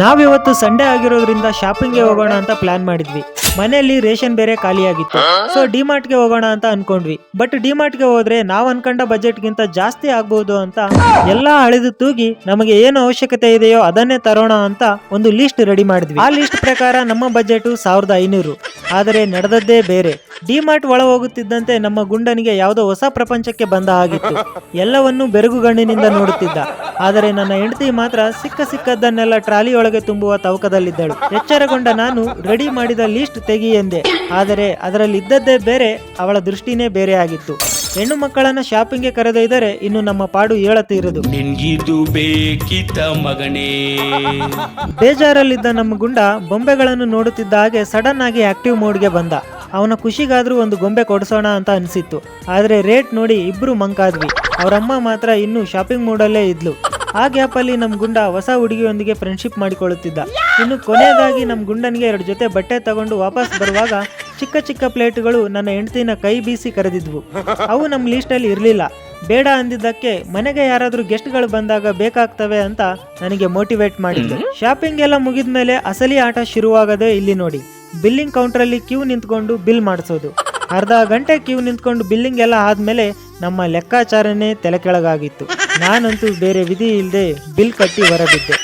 ನಾವಿವತ್ತು ಸಂಡೇ ಆಗಿರೋದ್ರಿಂದ ಶಾಪಿಂಗ್ಗೆ ಹೋಗೋಣ ಅಂತ ಪ್ಲಾನ್ ಮಾಡಿದ್ವಿ. ಮನೆಯಲ್ಲಿ ರೇಷನ್ ಬೇರೆ ಖಾಲಿಯಾಗಿತ್ತು. ಸೊ ಡಿಮಾರ್ಟ್ಗೆ ಹೋಗೋಣ ಅಂತ ಅನ್ಕೊಂಡ್ವಿ. ಬಟ್ ಡಿಮಾರ್ಟ್ಗೆ ಹೋದ್ರೆ ನಾವ್ ಅನ್ಕೊಂಡ ಬಜೆಟ್ಗಿಂತ ಜಾಸ್ತಿ ಆಗ್ಬಹುದು ಅಂತ ಎಲ್ಲಾ ಅಳೆದು ತೂಗಿ ನಮಗೆ ಏನು ಅವಶ್ಯಕತೆ ಇದೆಯೋ ಅದನ್ನೇ ತರೋಣ ಅಂತ ಒಂದು ಲಿಸ್ಟ್ ರೆಡಿ ಮಾಡಿದ್ವಿ. ಆ ಲಿಸ್ಟ್ ಪ್ರಕಾರ ನಮ್ಮ ಬಜೆಟ್ 1500. ಆದರೆ ನಡೆದದ್ದೇ ಬೇರೆ. ಡಿಮಾರ್ಟ್ ಒಳ ಹೋಗುತ್ತಿದ್ದಂತೆ ನಮ್ಮ ಗುಂಡನಿಗೆ ಯಾವುದೋ ಹೊಸ ಪ್ರಪಂಚಕ್ಕೆ ಬಂದ ಆಗಿತ್ತು. ಎಲ್ಲವನ್ನೂ ಬೆರಗುಗಣ್ಣಿನಿಂದ ನೋಡುತ್ತಿದ್ದ. ಆದರೆ ನನ್ನ ಹೆಂಡತಿ ಮಾತ್ರ ಸಿಕ್ಕದ್ದನ್ನೆಲ್ಲ ಟ್ರಾಲಿ ಒಳಗೆ ತುಂಬುವ ತವಕದಲ್ಲಿದ್ದಳು. ಎಚ್ಚರಗೊಂಡ ನಾನು ರೆಡಿ ಮಾಡಿದ ಲಿಸ್ಟ್ ತೆಗಿ ಎಂದೆ. ಆದರೆ ಅದರಲ್ಲಿ ಇದ್ದದ್ದೇ ಬೇರೆ, ಅವಳ ದೃಷ್ಟಿನೇ ಬೇರೆ ಆಗಿತ್ತು. ಹೆಣ್ಣು ಮಕ್ಕಳನ್ನ ಶಾಪಿಂಗ್ಗೆ ಕರೆದೊಯ್ದರೆ ಇನ್ನು ನಮ್ಮ ಪಾಡು ಹೇಳತೀರದು. ಬೇಜಾರಲ್ಲಿದ್ದ ನಮ್ಮ ಗುಂಡ ಬೊಂಬೆಗಳನ್ನು ನೋಡುತ್ತಿದ್ದ ಹಾಗೆ ಸಡನ್ ಆಗಿ ಆಕ್ಟಿವ್ ಮೋಡ್ಗೆ ಬಂದ. ಅವನ ಖುಷಿಗಾದ್ರೂ ಒಂದು ಗೊಂಬೆ ಕೊಡಿಸೋಣ ಅಂತ ಅನಿಸಿತ್ತು. ಆದರೆ ರೇಟ್ ನೋಡಿ ಇಬ್ರು ಮಂಕಾದ್ವಿ. ಅವರಮ್ಮ ಮಾತ್ರ ಇನ್ನೂ ಶಾಪಿಂಗ್ ಮೂಡಲ್ಲೇ ಇದ್ಲು. ಆ ಗ್ಯಾಪಲ್ಲಿ ನಮ್ಮ ಗುಂಡ ಹೊಸ ಹುಡುಗಿಯೊಂದಿಗೆ ಫ್ರೆಂಡ್ಶಿಪ್ ಮಾಡಿಕೊಳ್ಳುತ್ತಿದ್ದ. ಇನ್ನು ಕೊನೆಯದಾಗಿ ನಮ್ಮ ಗುಂಡನಿಗೆ 2 ಜೊತೆ ಬಟ್ಟೆ ತಗೊಂಡು ವಾಪಸ್ ಬರುವಾಗ ಚಿಕ್ಕ ಚಿಕ್ಕ ಪ್ಲೇಟ್ಗಳು ನನ್ನ ಹೆಂಡತಿನ ಕೈ ಬೀಸಿ ಕರೆದಿದ್ವು. ಅವು ನಮ್ಮ ಲೀಸ್ಟಲ್ಲಿ ಇರಲಿಲ್ಲ. ಬೇಡ ಅಂದಿದ್ದಕ್ಕೆ ಮನೆಗೆ ಯಾರಾದ್ರೂ ಗೆಸ್ಟ್ಗಳು ಬಂದಾಗ ಬೇಕಾಗ್ತವೆ ಅಂತ ನನಗೆ ಮೋಟಿವೇಟ್ ಮಾಡಿದ್ದು. ಶಾಪಿಂಗ್ ಎಲ್ಲ ಮುಗಿದ ಮೇಲೆ ಅಸಲಿ ಆಟ ಶುರುವಾಗದೆ ಇಲ್ಲಿ ನೋಡಿ. ಬಿಲ್ಲಿಂಗ್ ಕೌಂಟರಲ್ಲಿ ಕ್ಯೂ ನಿಂತ್ಕೊಂಡು ಬಿಲ್ ಮಾಡಿಸೋದು. ಅರ್ಧ ಗಂಟೆ ಕ್ಯೂ ನಿಂತ್ಕೊಂಡು ಬಿಲ್ಲಿಂಗ್ ಎಲ್ಲ ಆದ್ಮೇಲೆ ನಮ್ಮ ಲೆಕ್ಕಾಚಾರನೇ ತಲೆ ಕೆಳಗಾಗಿತ್ತು. ನಾನಂತೂ ಬೇರೆ ವಿಧಿ ಇಲ್ಲದೆ ಬಿಲ್ ಕಟ್ಟಿ ಹೊರಬಿದ್ದೆ.